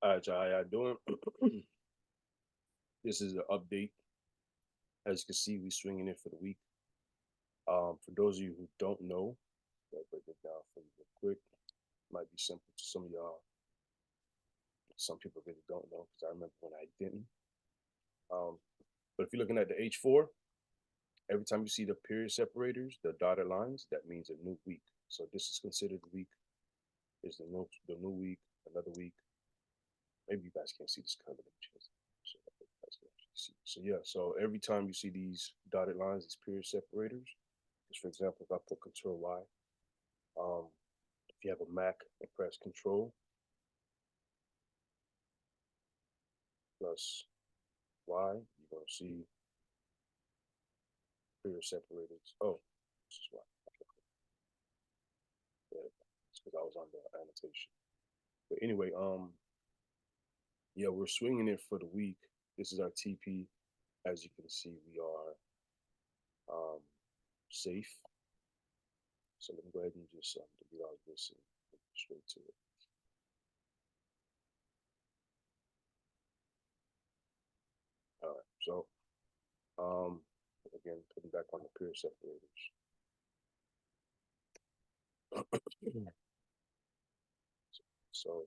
All right, y'all, how y'all doing? This is an update. As you can see, we swinging it for the week. For those of you who don't know, I'll break it down for you real quick. Might be simple to some of y'all. Some people really don't know because I remember when I didn't. Um, but if you're looking at the H4, every time you see the period separators, the dotted lines, that means a new week. So this is considered the week. Is the new week, another week. Maybe you guys can't see this color. So you guys can actually see. So yeah, so every time you see these dotted lines, these period separators, just for example, if I put Control Y, if you have a Mac and press Control plus Y, you're gonna see period separators. Oh, this is why. Yeah, it's because I was on the annotation. But anyway, yeah, we're swinging it for the week. This is our TP. As you can see, we are safe. So let me go ahead and just delete all of this and get straight to it. All right. So again, putting back on the period separators. So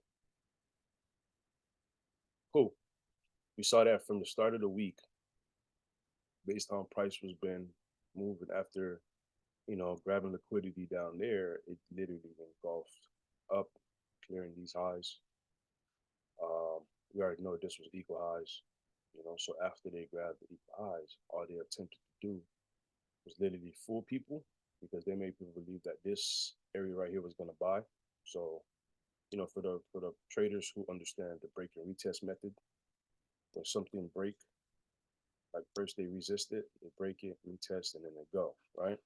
cool. We saw that from the start of the week, based on price was been moving after, grabbing liquidity down there, it literally engulfed up, clearing these highs. We already know this was equal highs, so after they grabbed the equal highs, all they attempted to do was literally fool people because they made people believe that this area right here was going to buy. So, for the traders who understand the break and retest method, when something break, like first they resist it, they break it, retest, and then they go, right?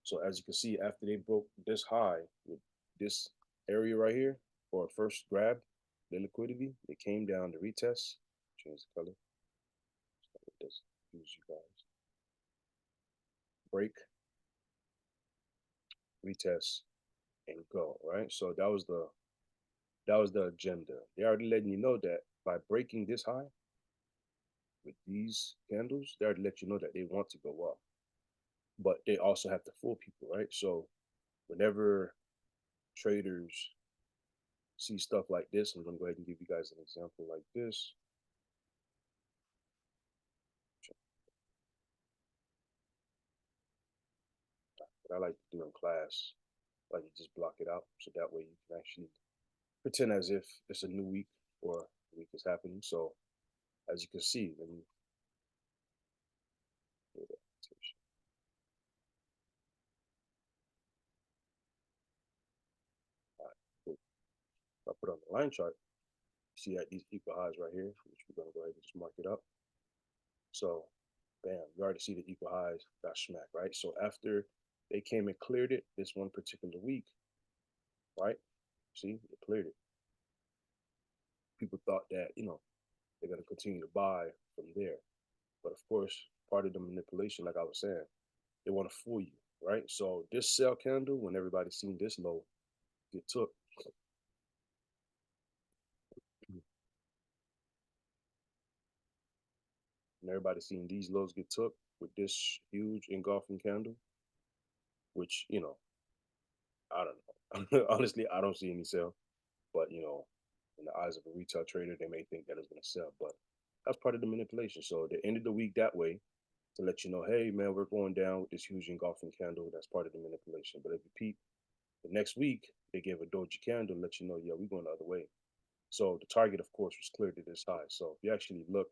So as you can see, after they broke this high with this area right here, or first grab the liquidity, they came down to retest, change the color, this, use you guys, break, retest, and go, right? So that was the agenda. They already letting you know that by breaking this high with these candles, they already let you know that they want to go up. But they also have to fool people, right? So whenever traders see stuff like this, I'm gonna go ahead and give you guys an example like this. What I like to do in class, I like to just block it out so that way you can actually pretend as if it's a new week or a week is happening. So as you can see, let me do that. All right, cool. If I put on the line chart, you see that these equal highs right here, which we're gonna go ahead and just mark it up. So bam, you already see the equal highs got smacked, right? So after they came and cleared it this one particular week, right? See, it cleared it. People thought that, they're going to continue to buy from there. But of course, part of the manipulation, like I was saying, they want to fool you, right? So this sell candle, when everybody's seen this low get took, and everybody's seen these lows get took with this huge engulfing candle, which, I don't know. Honestly, I don't see any sell. But in the eyes of a retail trader, they may think that it's going to sell. But that's part of the manipulation. So they ended the week that way to let you know, hey man, we're going down with this huge engulfing candle. That's part of the manipulation. But if you peep, the next week they gave a doji candle to let you know, yeah, we're going the other way. So the target, of course, was cleared to this high. So if you actually look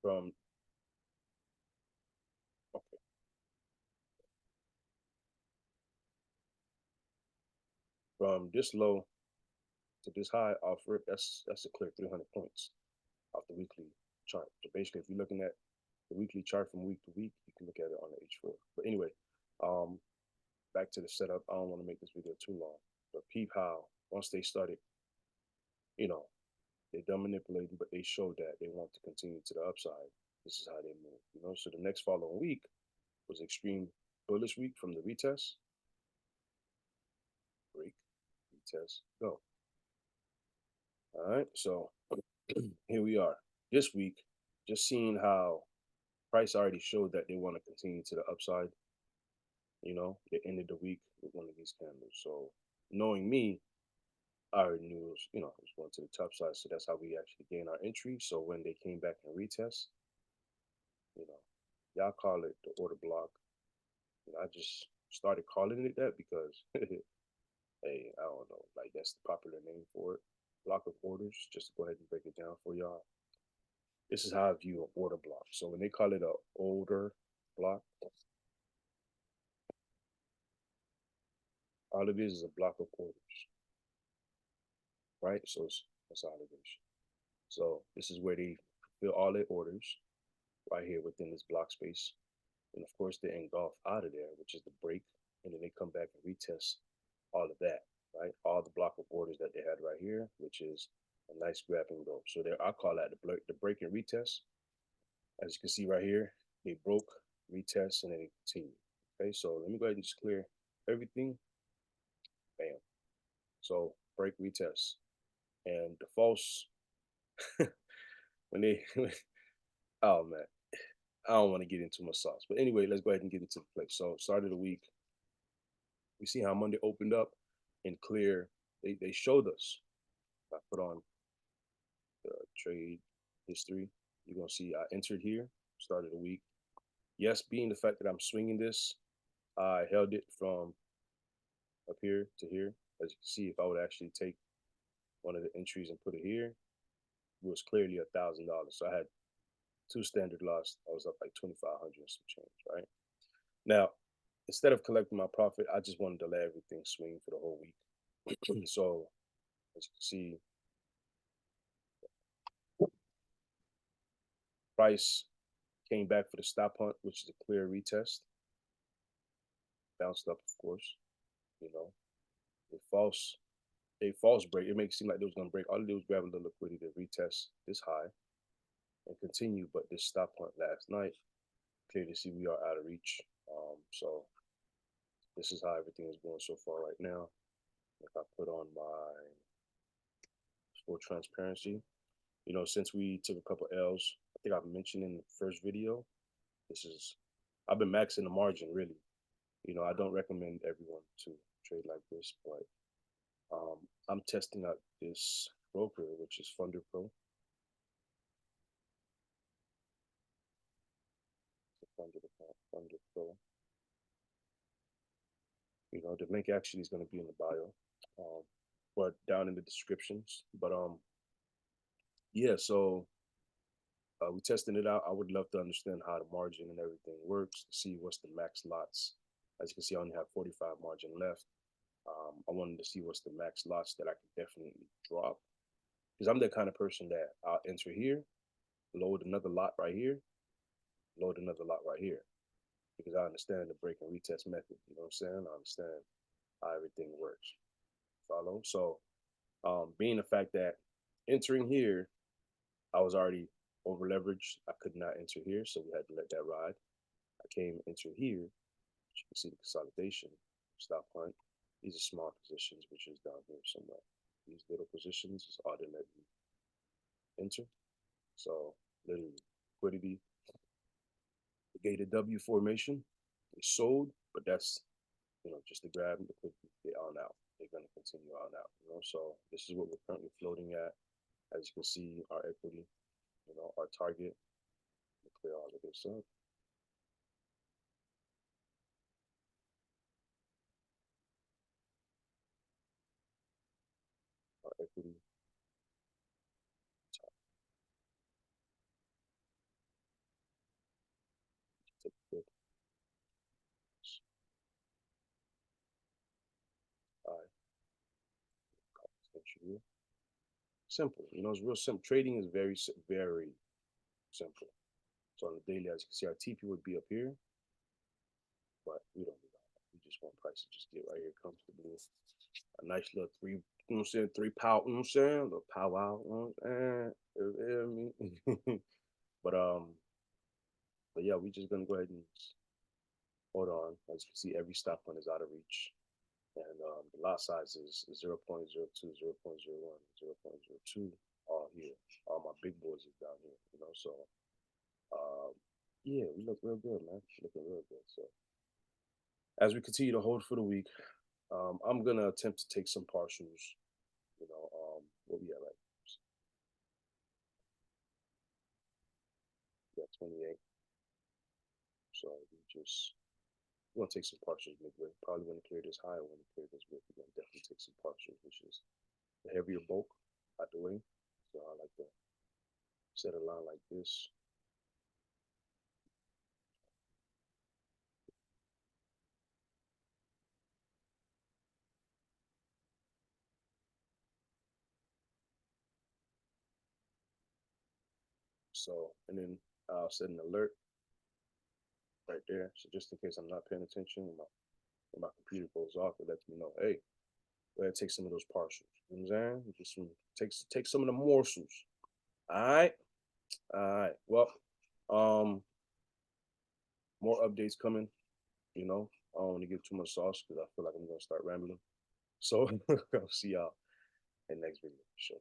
from okay, from this low to this high off rip, that's a clear 300 points off the weekly chart. So basically, if you're looking at the weekly chart from week to week, you can look at it on the H4. But anyway, um, back to the setup. I don't want to make this video too long, but peep how once they started, you know, they done manipulating, but they showed that they want to continue to the upside. This is how they move. So the next following week was extreme bullish week from the retest break. retest, go. All right, so here we are. This week, just seeing how price already showed that they want to continue to the upside. The end of the week with one of these candles. So knowing me, I already knew it was going to the top side. So that's how we actually gain our entry. So when they came back and retest, you know, y'all call it the order block. I just started calling it that because, hey, I don't know, like that's the popular name for it. Block of orders. Just to go ahead and break it down for y'all. This is how I view an order block. So when they call it a order block, all it is a block of orders, right? So that's all it is. So this is where they fill all their orders right here within this block space. And of course, they engulf out of there, which is the break. And then they come back and retest all of that, right? All the block of orders that they had right here, which is a nice grab and go. So there, I call that the break and retest. As you can see right here, they broke, retest, and then they continue. Okay, so let me go ahead and just clear everything. Bam. So break, retest. And the false, when they, oh man, I don't want to get into my sauce. But anyway, let's go ahead and get into the play. So start of the week, we see how Monday opened up and clear. They showed us. I put on the trade history. You're gonna see I entered here, start of the week. Yes, being the fact that I'm swinging this, I held it from up here to here. As you can see, if I would actually take one of the entries and put it here, it was clearly $1,000. So I had two standard loss. I was up like 2,500 and some change, right? Now, instead of collecting my profit, I just wanted to let everything swing for the whole week. So as you can see, price came back for the stop hunt, which is a clear retest. Bounced up, of course. You know, a false break. It makes it seem like they was gonna break. All they did was grab a little liquidity to retest this high and continue. But this stop hunt last night, clearly see we are out of reach. So this is how everything is going so far right now. If I put on my full transparency, since we took a couple L's, I think I mentioned in the first video, this is I've been maxing the margin really. I don't recommend everyone to trade like this, but I'm testing out this broker, which is Funder Pro. Funder Pro. The link actually is going to be in the bio, but down in the descriptions. But yeah. So we testing it out. I would love to understand how the margin and everything works. See what's the max lots. As you can see, I only have 45 margin left. I wanted to see what's the max lots that I could definitely drop, because I'm the kind of person that I'll enter here, load another lot right here, load another lot right here, because I understand the break and retest method. You know what I'm saying? I understand how everything works. Follow? So being the fact that entering here, I was already over leveraged. I could not enter here, so we had to let that ride. I came enter here. You can see the consolidation, stop hunt. These are small positions, which is down here somewhere. These little positions is all they let me enter. So literally liquidity, the gated W formation is sold, but that's just to grab liquidity. They're on out. They're gonna continue on out. So this is what we're currently floating at. As you can see, our equity, our target. We'll clear all of this up. Our equity. Take a look. All right. Simple. It's real simple. Trading is very, very simple. So on the daily, as you can see, our TP would be up here, but we don't need all that. We just want price to just get right here comfortably. A nice little three, three power, a little powwow, you know. but but yeah, we just gonna go ahead and hold on. As you can see, every stop hunt is out of reach. And the lot size is 0.02, 0.01, 0.02, all here. All my big boys is down here, you know. So um, yeah, we look real good, man. Looking real good. So as we continue to hold for the week, I'm gonna attempt to take some partials. You know, what we at right? Yeah, 28. So we just we're gonna take some partials midway. Probably gonna clear this high. When we clear this width, we're gonna definitely take some partials, which is the heavier bulk out the way. So I like to set a line like this. So, and then I'll set an alert right there. So just in case I'm not paying attention, when my computer goes off, it lets me know, hey, go ahead, take some of those partials. You know what I'm saying? Just take some of the morsels. All right, all right. Well, um, more updates coming. You know, I don't want to give too much sauce because I feel like I'm gonna start rambling. So I'll see y'all in the next video. Sure.